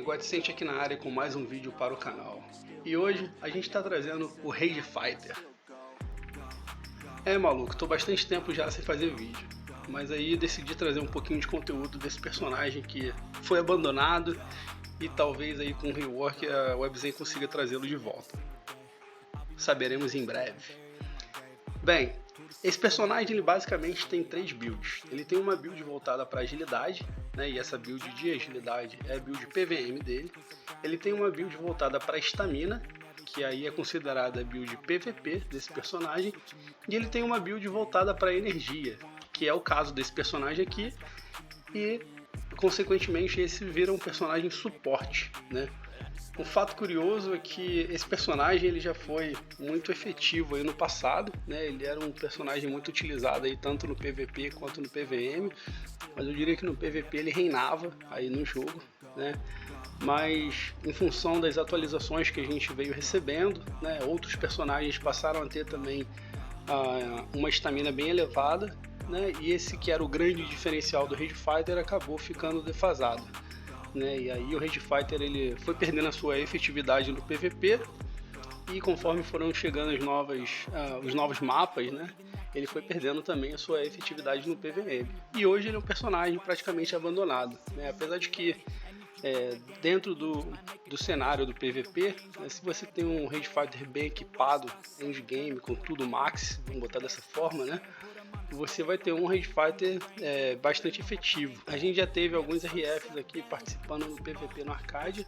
Godsent aqui na área com mais um vídeo para o canal. E hoje a gente está trazendo o Rage Fighter. Maluco, tô bastante tempo já sem fazer vídeo, mas aí decidi trazer um pouquinho de conteúdo desse personagem que foi abandonado e talvez aí com o rework a Webzen consiga trazê-lo de volta. Saberemos em breve. Bem, esse personagem ele basicamente tem 3 builds. Ele tem uma build voltada para agilidade, né, e essa build de agilidade é a build PVM dele. Ele tem uma build voltada para estamina, que aí é considerada a build PVP desse personagem. E ele tem uma build voltada para energia, que é o caso desse personagem aqui. E, consequentemente, esse vira um personagem suporte, né? Um fato curioso é que esse personagem ele já foi muito efetivo aí no passado, né? Ele era um personagem muito utilizado aí tanto no PVP quanto no PVM, mas eu diria que no PVP ele reinava aí no jogo, né? Mas em função das atualizações que a gente veio recebendo, né, outros personagens passaram a ter também uma estamina bem elevada, né? E esse que era o grande diferencial do Rage Fighter acabou ficando defasado. Né, e aí o Rage Fighter ele foi perdendo a sua efetividade no PVP e conforme foram chegando os novos mapas, né, ele foi perdendo também a sua efetividade no PVM. E hoje ele é um personagem praticamente abandonado, né, apesar de que dentro do cenário do PVP, né, se você tem um Rage Fighter bem equipado, endgame, com tudo max, vamos botar dessa forma, né, você vai ter um Rage Fighter bastante efetivo. A gente já teve alguns RFs aqui participando do PVP no arcade,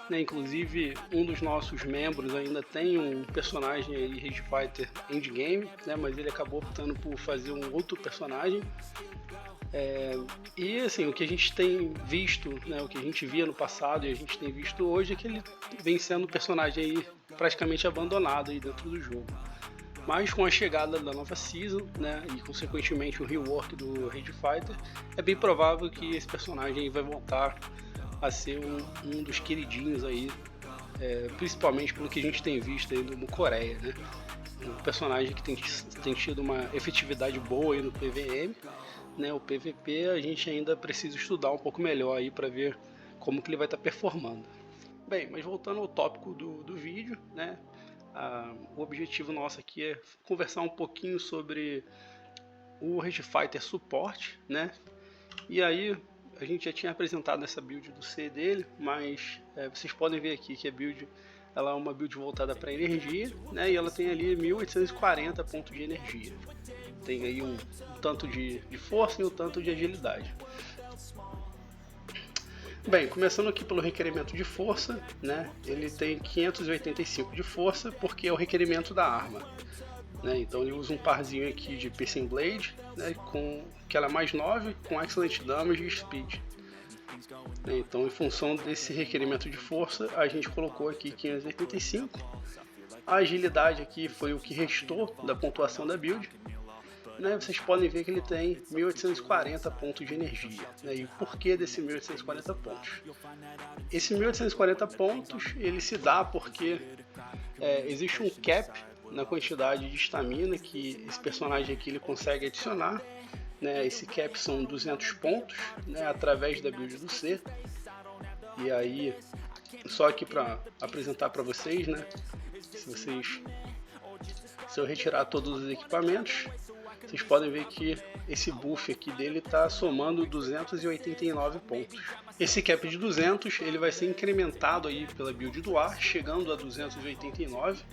né? Inclusive um dos nossos membros ainda tem um personagem aí Rage Fighter endgame, né? Mas ele acabou optando por fazer um outro personagem. E assim, o que a gente tem visto, né, o que a gente via no passado e a gente tem visto hoje é que ele vem sendo um personagem aí praticamente abandonado aí dentro do jogo. Mas com a chegada da nova season, né, e consequentemente o rework do Rage Fighter, é bem provável que esse personagem vai voltar a ser um dos queridinhos aí, principalmente pelo que a gente tem visto aí no Coreia, né? Um personagem que tem tido uma efetividade boa aí no PVM, né? O PVP a gente ainda precisa estudar um pouco melhor aí para ver como que ele vai estar performando. Bem, mas voltando ao tópico do vídeo, né? O objetivo nosso aqui é conversar um pouquinho sobre o Rage Fighter suporte, né? E aí a gente já tinha apresentado essa build do C dele, mas vocês podem ver aqui que a build ela é uma build voltada para energia, né? E ela tem ali 1840 pontos de energia. Tem aí um tanto de força e um tanto de agilidade. Bem, começando aqui pelo requerimento de força, né? Ele tem 585 de força porque é o requerimento da arma, né? Então ele usa um parzinho aqui de Piercing Blade, né? Com que ela é mais 9 com Excellent Damage e Speed. Então, em função desse requerimento de força, a gente colocou aqui 585. A agilidade aqui foi o que restou da pontuação da build. Né, vocês podem ver que ele tem 1840 pontos de energia, né, e o porquê desse 1840 pontos? Esse 1840 pontos ele se dá porque existe um cap na quantidade de estamina que esse personagem aqui ele consegue adicionar, né, esse cap são 200 pontos, né, através da build do C. E aí, só aqui para apresentar para vocês, né, se eu retirar todos os equipamentos, vocês podem ver que esse buff aqui dele está somando 289 pontos. Esse cap de 200 ele vai ser incrementado aí pela build do ar, chegando a 289,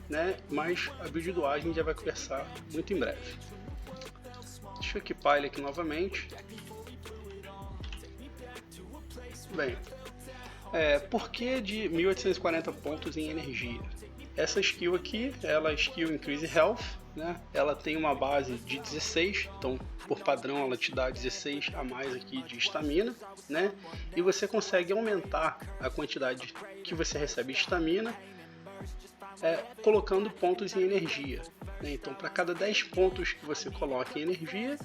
né? Mas a build do ar a gente já vai conversar muito em breve. Deixa eu equipar ele aqui novamente. Bem, por que de 1840 pontos em energia? Essa skill aqui, ela é skill Increase Health, né? Ela tem uma base de 16, então por padrão ela te dá 16 a mais aqui de estamina, né? E você consegue aumentar a quantidade que você recebe de estamina colocando pontos em energia, né? Então para cada 10 pontos que você coloca em energia,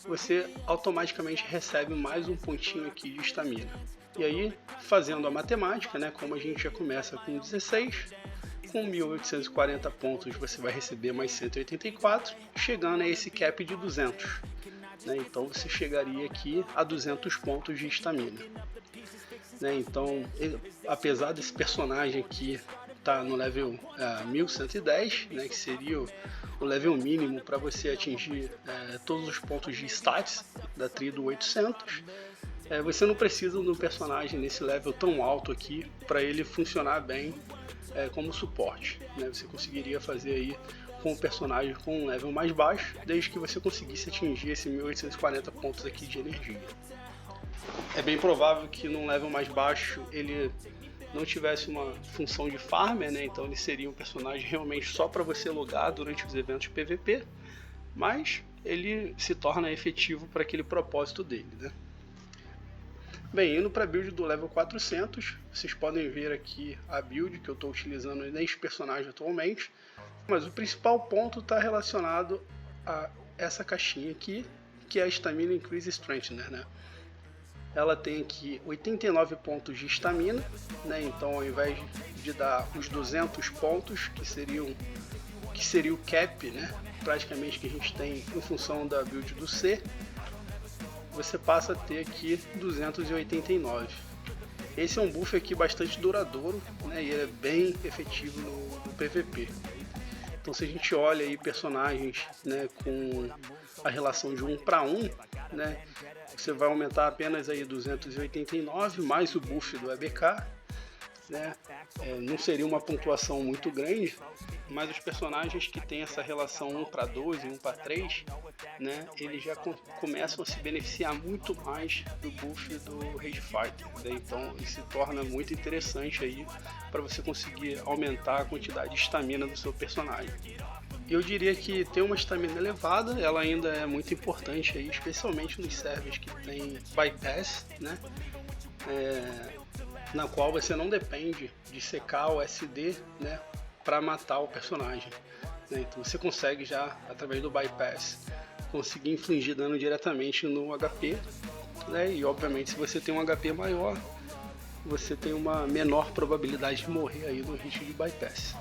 você automaticamente recebe mais um pontinho aqui de estamina. E aí, fazendo a matemática, né? Como a gente já começa com 16, com 1840 pontos você vai receber mais 184, chegando a esse cap de 200. Né? Então você chegaria aqui a 200 pontos de estamina. né? Então, apesar desse personagem aqui tá no level 1110, né, que seria o level mínimo para você atingir todos os pontos de stats da trilha do 800, você não precisa de um personagem nesse level tão alto aqui para ele funcionar bem como suporte, né? Você conseguiria fazer aí com o personagem com um level mais baixo, desde que você conseguisse atingir esse 1840 pontos aqui de energia. É bem provável que num level mais baixo ele não tivesse uma função de farmer, né? Então ele seria um personagem realmente só para você logar durante os eventos PVP, mas ele se torna efetivo para aquele propósito dele, né? Bem, indo para a build do level 400, vocês podem ver aqui a build que eu estou utilizando neste personagem atualmente, mas o principal ponto está relacionado a essa caixinha aqui, que é a Stamina Increase Strengthener, né? Ela tem aqui 89 pontos de estamina, né? Então ao invés de dar os 200 pontos, que seria o cap, né? Praticamente que a gente tem em função da build do C, você passa a ter aqui 289. Esse é um buff aqui bastante duradouro, né? E ele é bem efetivo no PVP. Então se a gente olha aí personagens, né, com a relação de 1 para 1, né, você vai aumentar apenas aí 289 mais o buff do EBK, né? Não seria uma pontuação muito grande, mas os personagens que têm essa relação 1 para 12, 1 para 3, né, eles já começam a se beneficiar muito mais do buff do Rage Fighter, né? Então isso se torna muito interessante aí para você conseguir aumentar a quantidade de estamina do seu personagem. Eu diria que ter uma estamina elevada, ela ainda é muito importante aí, especialmente nos servers que tem bypass, né? Na qual você não depende de secar o SD, né, para matar o personagem, né? Então você consegue já, através do bypass, conseguir infligir dano diretamente no HP, né? E obviamente se você tem um HP maior, você tem uma menor probabilidade de morrer aí no hit de bypass.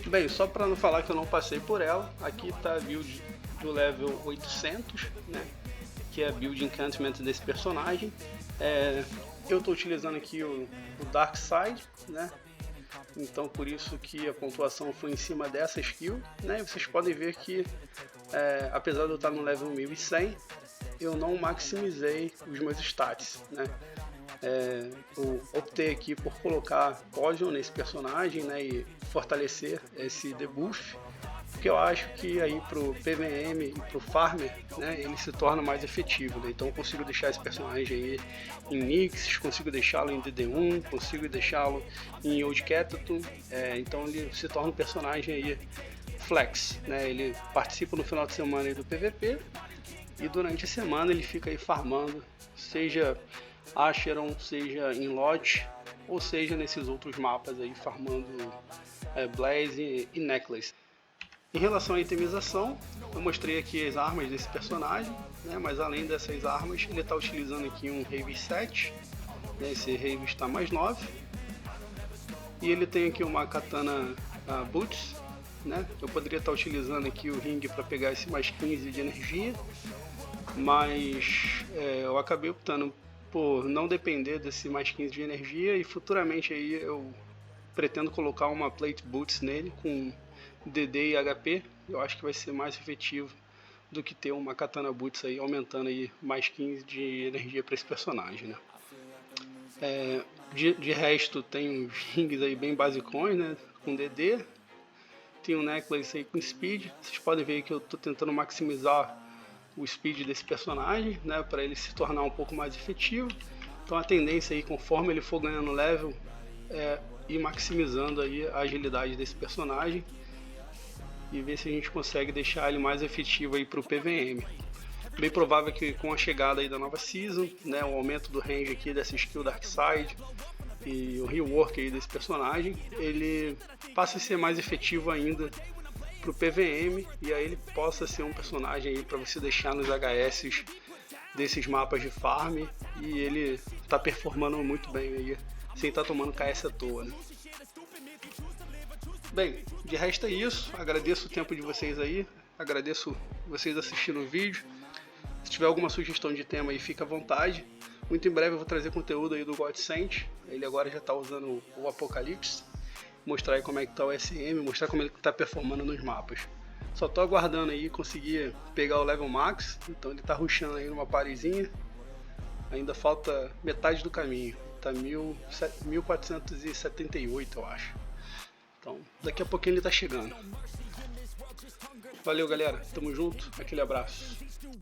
Bem, só para não falar que eu não passei por ela, aqui está a build do level 800, né, que é a build Enchantment desse personagem. Eu estou utilizando aqui o Dark Side, né? Então por isso que a pontuação foi em cima dessa skill, né? E vocês podem ver que apesar de eu estar no level 1100, eu não maximizei os meus stats, né? Eu optei aqui por colocar Poison nesse personagem, né, e fortalecer esse debuff, porque eu acho que aí pro PVM e pro Farmer, né, ele se torna mais efetivo, né? Então eu consigo deixar esse personagem aí em Nix, consigo deixá-lo em DD1, consigo deixá-lo em Old Catatum, então ele se torna um personagem aí flex, né? Ele participa no final de semana aí do PVP e durante a semana ele fica aí farmando, seja Acheron, seja em Lodge, ou seja nesses outros mapas aí farmando Blaze e Necklace. Em relação à itemização, eu mostrei aqui as armas desse personagem, né, mas além dessas armas ele está utilizando aqui um Rave 7, né, esse Rave está mais 9, e ele tem aqui uma Katana Boots, né, eu poderia estar utilizando aqui o ring para pegar esse mais 15 de energia, mas eu acabei optando por não depender desse mais 15 de energia, e futuramente aí eu pretendo colocar uma Plate Boots nele com DD e HP. Eu acho que vai ser mais efetivo do que ter uma Katana Boots aí aumentando aí mais 15 de energia para esse personagem, né? De resto tem uns rings aí bem basicões, né, com DD, tem um necklace aí com speed. Vocês podem ver que eu estou tentando maximizar o speed desse personagem, né, para ele se tornar um pouco mais efetivo. Então a tendência aí, conforme ele for ganhando level, é ir maximizando aí a agilidade desse personagem e ver se a gente consegue deixar ele mais efetivo aí para o PVM. Bem provável que com a chegada aí da nova season, né, o aumento do range aqui dessa skill Dark Side e o rework aí desse personagem, ele passe a ser mais efetivo ainda para o PVM, e aí ele possa ser um personagem aí para você deixar nos HS desses mapas de farm, e ele tá performando muito bem aí, sem estar tomando KS à toa, né? Bem, de resto é isso. Agradeço o tempo de vocês aí, agradeço vocês assistindo o vídeo. Se tiver alguma sugestão de tema aí, fica à vontade. Muito em breve eu vou trazer conteúdo aí do Godsent. Ele agora já está usando o Apocalipse. Mostrar aí como é que tá o SM, mostrar como ele está performando nos mapas. Só tô aguardando aí conseguir pegar o level max. Então ele tá rushando aí numa parezinha. Ainda falta metade do caminho. Tá 1478, eu acho. Então daqui a pouquinho ele tá chegando. Valeu, galera. Tamo junto. Aquele abraço.